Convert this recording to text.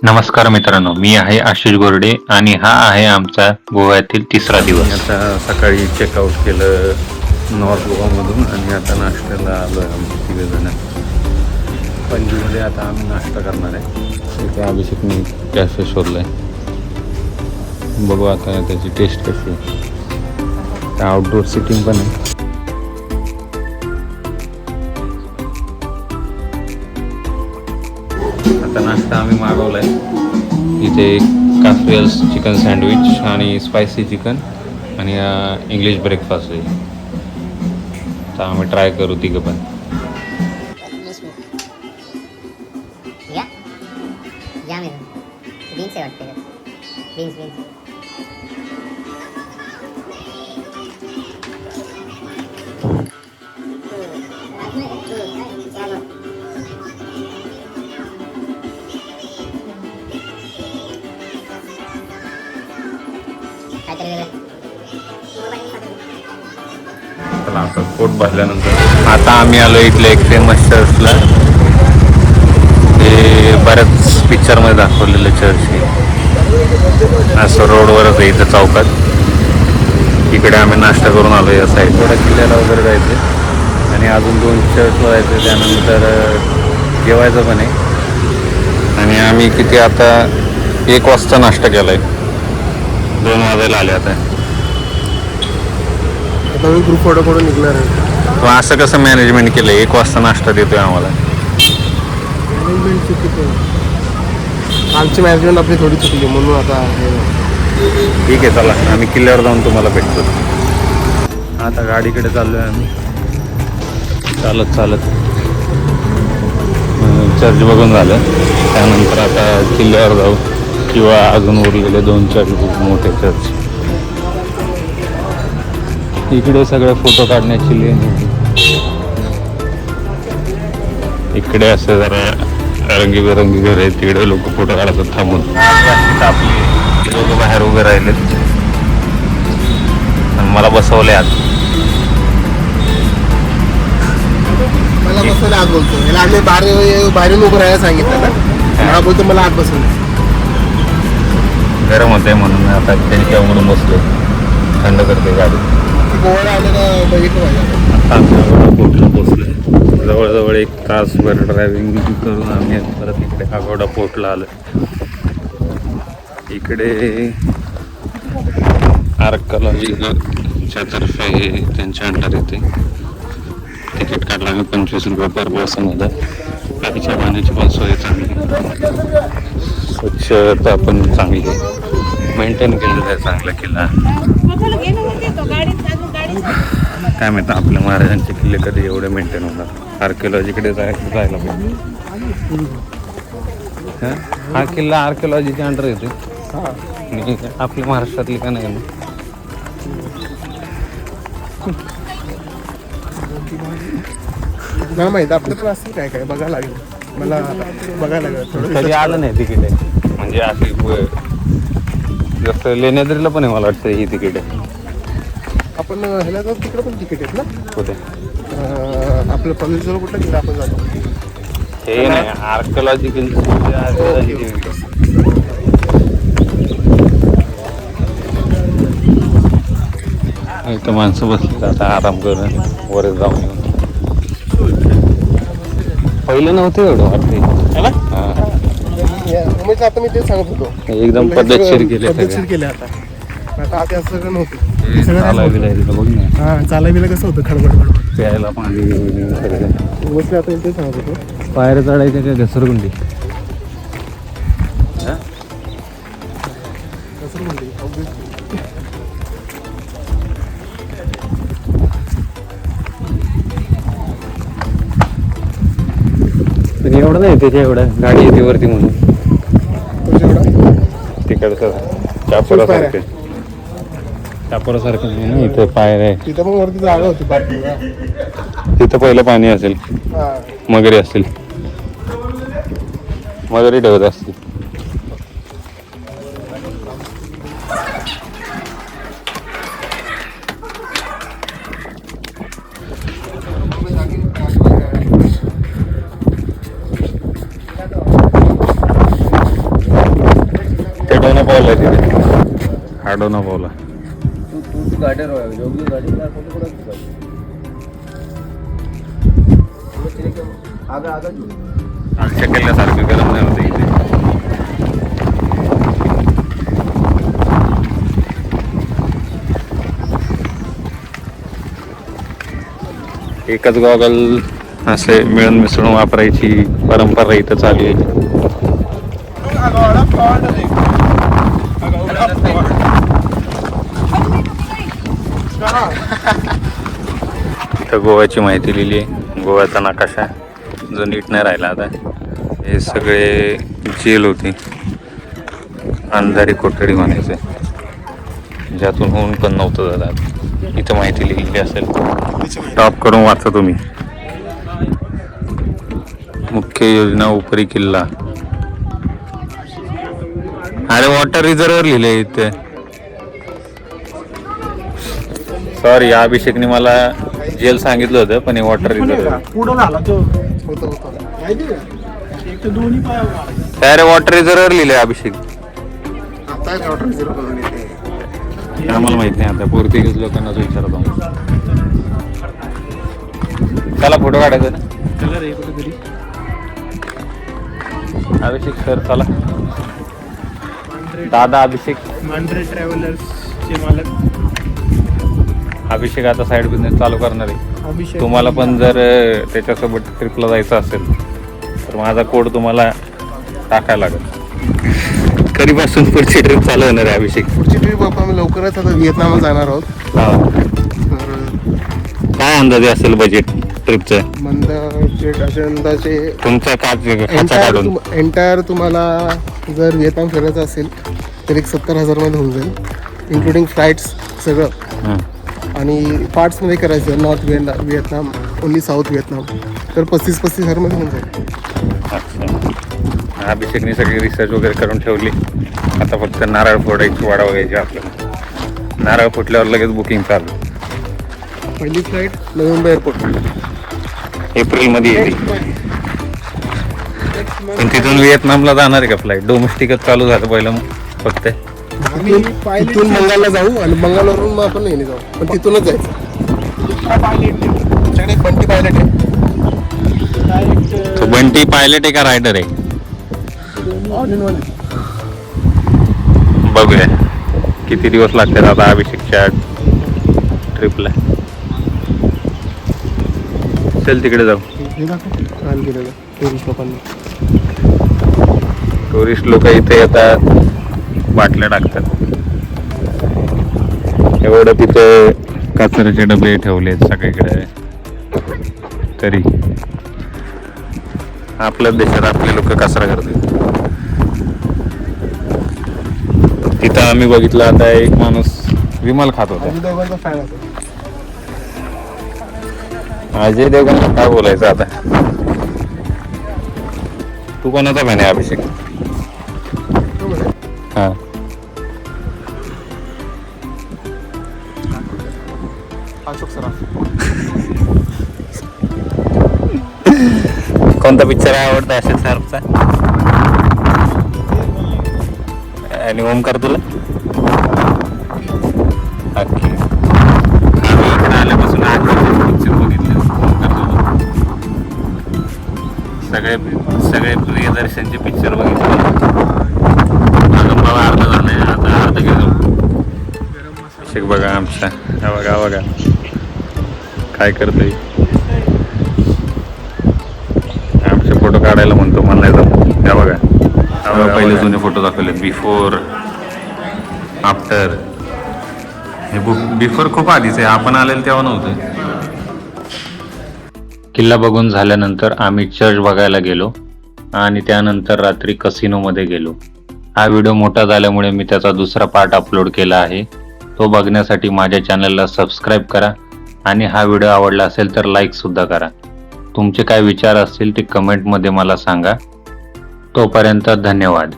नमस्कार मित्रांनो, मी आहे आशिष गोरडे आणि हा आहे आमचा गोव्यातील तिसरा दिवस. आता सकाळी चेकआउट केलं नॉर्थ गोवामधून आणि आता नाश्त्याला आलो आहे आम्ही तिघेजण. पणजीमध्ये आता आम्ही नाश्ता करणार आहे. इथे अभिषेकने कॅफे शोधला आहे. बघू आता त्याची टेस्ट कशी आहे. आउटडोर सिटिंग पण आहे. आता नाश्ता आम्ही मागवला आहे. इथे काफ्रियल्स चिकन सँडविच आणि स्पायसी चिकन आणि इंग्लिश ब्रेकफास्ट आहे. तर आम्ही ट्राय करू तिघं पण. चला आता पोट भरल्यानंतर आता आम्ही आलो इथल्या एक फेमस चर्चला. हे बऱ्याच पिक्चरमध्ये दाखवलेलं चर्च आहे. असं रोडवरच आहे इथं चौकात. इकडे आम्ही नाश्ता करून आलो या साईड. थोड्या किल्ल्याला वगैरे जायचं आणि अजून 2 चर्चला जायचं. त्यानंतर जेवायचं पण आहे. आणि आम्ही किती आता 1 वाजता नाश्ता केला आहे. 2 वाजायला आले आता. नवीन ग्रुप फोटो करून निघणार आहे. असं कसं मॅनेजमेंट केलं? 1 वाजता नाश्ता देतोय आम्हाला. मॅनेजमेंट चुकीचं आहे. आमची मॅनेजमेंट आपली थोडी चुकली म्हणून आता ठीक आहे, चला आम्ही किल्ल्यावर जाऊन तुम्हाला भेटतो. आता गाडीकडे चाललो आहे आम्ही चालत चालत. चर्च बघून झालं. त्यानंतर आता किल्ल्यावर जाऊ किंवा अजून उरलेले 2 चर्च खूप मोठे चर्च. इकडे सगळे फोटो काढण्याची लेन होती. इकडे असं जरा रंगीबेरंगी घर आहे. तिकडे लोक फोटो काढतात थांबून. आपली लोक बाहेर उभे राहिले. मला बसवले आत. मला बसवलं आत बोलतो. याला आम्ही बाहेरून उभं राहायला सांगितलं ना. मला बोलतो मला आत बसवलं. गरम होते म्हणून आता त्यांच्यावरून बसलो. थंड करते गाडी. गोवाला आलेलं बघितलं पाहिजे. आता आम्ही पोर्टला पोचलोय. जवळजवळ 1 तासभर ड्रायव्हिंग करून आम्ही परत इकडे अगोडा पोर्टला आलो. इकडे आर्कॉलॉजीच्या तर्फे त्यांच्या अंडर येते. तिकीट काढलं आम्ही 25 रुपये पर पर्सन होतं. पाण्याच्या पाण्याची पण सोय चांगली. स्वच्छता पण चांगली आहे. मेंटेन केलेलं आहे चांगला किल्ला. काय माहिती आपल्या महाराजांचे किल्ले कधी एवढे मेंटेन होतात. आर्किओलॉजीकडे जायला पाहिजे. हा किल्ला आर्किओलॉजीच्या अंडर येते. आपल्या महाराष्ट्रातली का नाही ना. मला माहिती आपलं पण असं काय काय बघायला लागेल. मला बघायला लागेल थोडं. कधी आलं नाही तिकीट आहे म्हणजे अशी जसं लेण्याद्रीला पण आहे मला वाटतं ही तिकीट आहे. आपण ह्याला जाऊ तिकडे पण तिकीट आहेत ना. कुठे आपलं पल्लीजवळ कुठलं तिकडे आपण जातो. हे नाही आर्किओलॉजिकल. इथं माणसं बसली आता आराम करून वर जाऊन येऊन. पहिलं नव्हतं एवढं वाटतं. मुंबईचं आता मी तेच सांगत होतो. एकदम पद्धतशीर केले आता आधी असं सगळं नव्हतं. चालायला बघ ना. हां चालायला कसं होतं खडबड प्यायला पाणी बसले. आता तेच सांगत होतो. पायऱ्या चढायच्या का घसरगुंडी. एवढं नाही त्याच्या एवढं गाडी येते वरती म्हणून. तिकडचं चापोरासारखं चापोरासारखं नाही ना. इथं पायऱ्या आहे. तिथं पण वरती जागा होती. तिथं पहिलं पाणी असेल. मगरी असतील. मगरी ठेवत असतील. ते डोना पावला तिथे, हा डोना पावला. आमच्या केल्यासारखं गरम नाही होतं इथे. एकच गॉगल असे मिळून मिसळून वापरायची परंपरा इथं चालू आहे. इथं गोव्याची माहिती लिहिली आहे, गोव्याचा नकाशा जो नीट नाही राहिला आता. हे सगळे जेल होती, अंधारी कोठडी म्हणायचे, ज्यातून होऊन पण नव्हतं जात. इथं माहिती लिहिलेली असेल, टॉप करून वाचा तुम्ही. मुख्य योजना उपरी किल्ला. अरे वॉटर रिझर्वर लिहिले इथे. सॉरी, अभिषेकने मला जेल सांगितलं होतं, पण हे वॉटर रिझर्वर. अरे वॉटर रिझर्वर लिहिले अभिषेक. आम्हाला माहित नाही, आता पोर्तुगीज लोकांनाच विचारतो. चला फोटो काढायचा ना अभिषेक सर, चला. दादा अभिषेक मांढरे ट्रॅव्हलर्सचे मालक अभिषेक आता साईड बिझनेस चालू करणार आहे. अभिषेक, तुम्हाला पण जर त्याच्यासोबत ट्रिपला जायचं असेल तर माझा कोड तुम्हाला टाकायला लागेल. कधीपासून पुढची ट्रिप चालू होणार आहे अभिषेक? पुढची ट्रिप आम्ही लवकरच आता व्हिएतनामला जाणार आहोत. तर काय अंदाजे असेल बजेट ट्रिपचं अंदाजे तुमचा? काढून एंटायर तुम्हाला जर व्हिएतनाम फिरायचं असेल तर एक 70,000 मध्ये होऊन जाईल, इन्क्लुडिंग फ्लाईट्स सगळं. आणि पार्ट्समध्ये करायचं north Vietnam, only south Vietnam, तर 35,000 मध्ये होऊन जाईल. अच्छा, अभिषेकने सगळी रिसर्च वगैरे करून ठेवली. आता फक्त नारळ फोडायची, वाडा बघायची आपल्याला. नारळ फुटल्यावर लगेच बुकिंग चालू. पहिली फ्लाईट नवी मुंबई एअरपोर्ट एप्रिलमध्ये येते. पण तिथून व्हिएतनामला जाणार आहे का फ्लाईट? डोमेस्टिकच चालू झालं पहिलं फक्त. तिथून बंगालला जाऊ आणि बंगालवरून मग आपण येणे जाऊ, पण तिथूनच जायचं. आमच्याकडे एक बंटी पायलट आहे. तो बंटी पायलट आहे का रायडर आहे? All in one. बघूया किती दिवस लागतात आता अभिषेकच्या ट्रिपला. चल तिकडे जाऊ. टुरिस्ट लोक इथे येतात, बाटल्या टाकतात. एवढं तिथे कचऱ्याचे डबे ठेवलेत सगळीकडे. तरी आपल्या देशात आपले लोक कचरा करतात. तिथं आम्ही बघितलं, आता एक माणूस विमल खात होता. फॅन असेल. अजय देवगणला काय बोलायचं आता? तू कोणाचा फॅन आहे अभिषेक? हा, अशोक सराफ. कोणता पिक्चर आवडता अशोक सराफचा? आणि ओमकार तुला? ओके, आम्ही इकडे आल्यापासून पिक्चर बघितले सगळे प्रियदर्शनचे पिक्चर बघितले. अजून मला अर्ध झालंय, आता अर्ध घेतो. अभिषेक बघा आमचा, बघा बघा काय करतोय. आमचे फोटो काढायला म्हणतो, मला नाही जमत. त्या बघा पहिले जुने फोटो दाखवले, बिफोर आफ्टर. हे बिफोर खूप आधीच आहे, आपण आलेलं तेव्हा नव्हतं. किल्ला बघून झाल्यानंतर आम्ही चर्च बघायला गेलो आणि त्यानंतर रात्री कसिनोमध्ये गेलो. हा व्हिडिओ मोठा झाल्यामुळे मी त्याचा दुसरा पार्ट अपलोड केला आहे. तो बघण्यासाठी माझ्या चॅनलला सबस्क्राईब करा आणि हा व्हिडिओ आवडला असेल तर लाईक सुद्धा करा. तुमचे काय विचार असतील ते कमेंटमध्ये मला सांगा. तोपर्यंत धन्यवाद.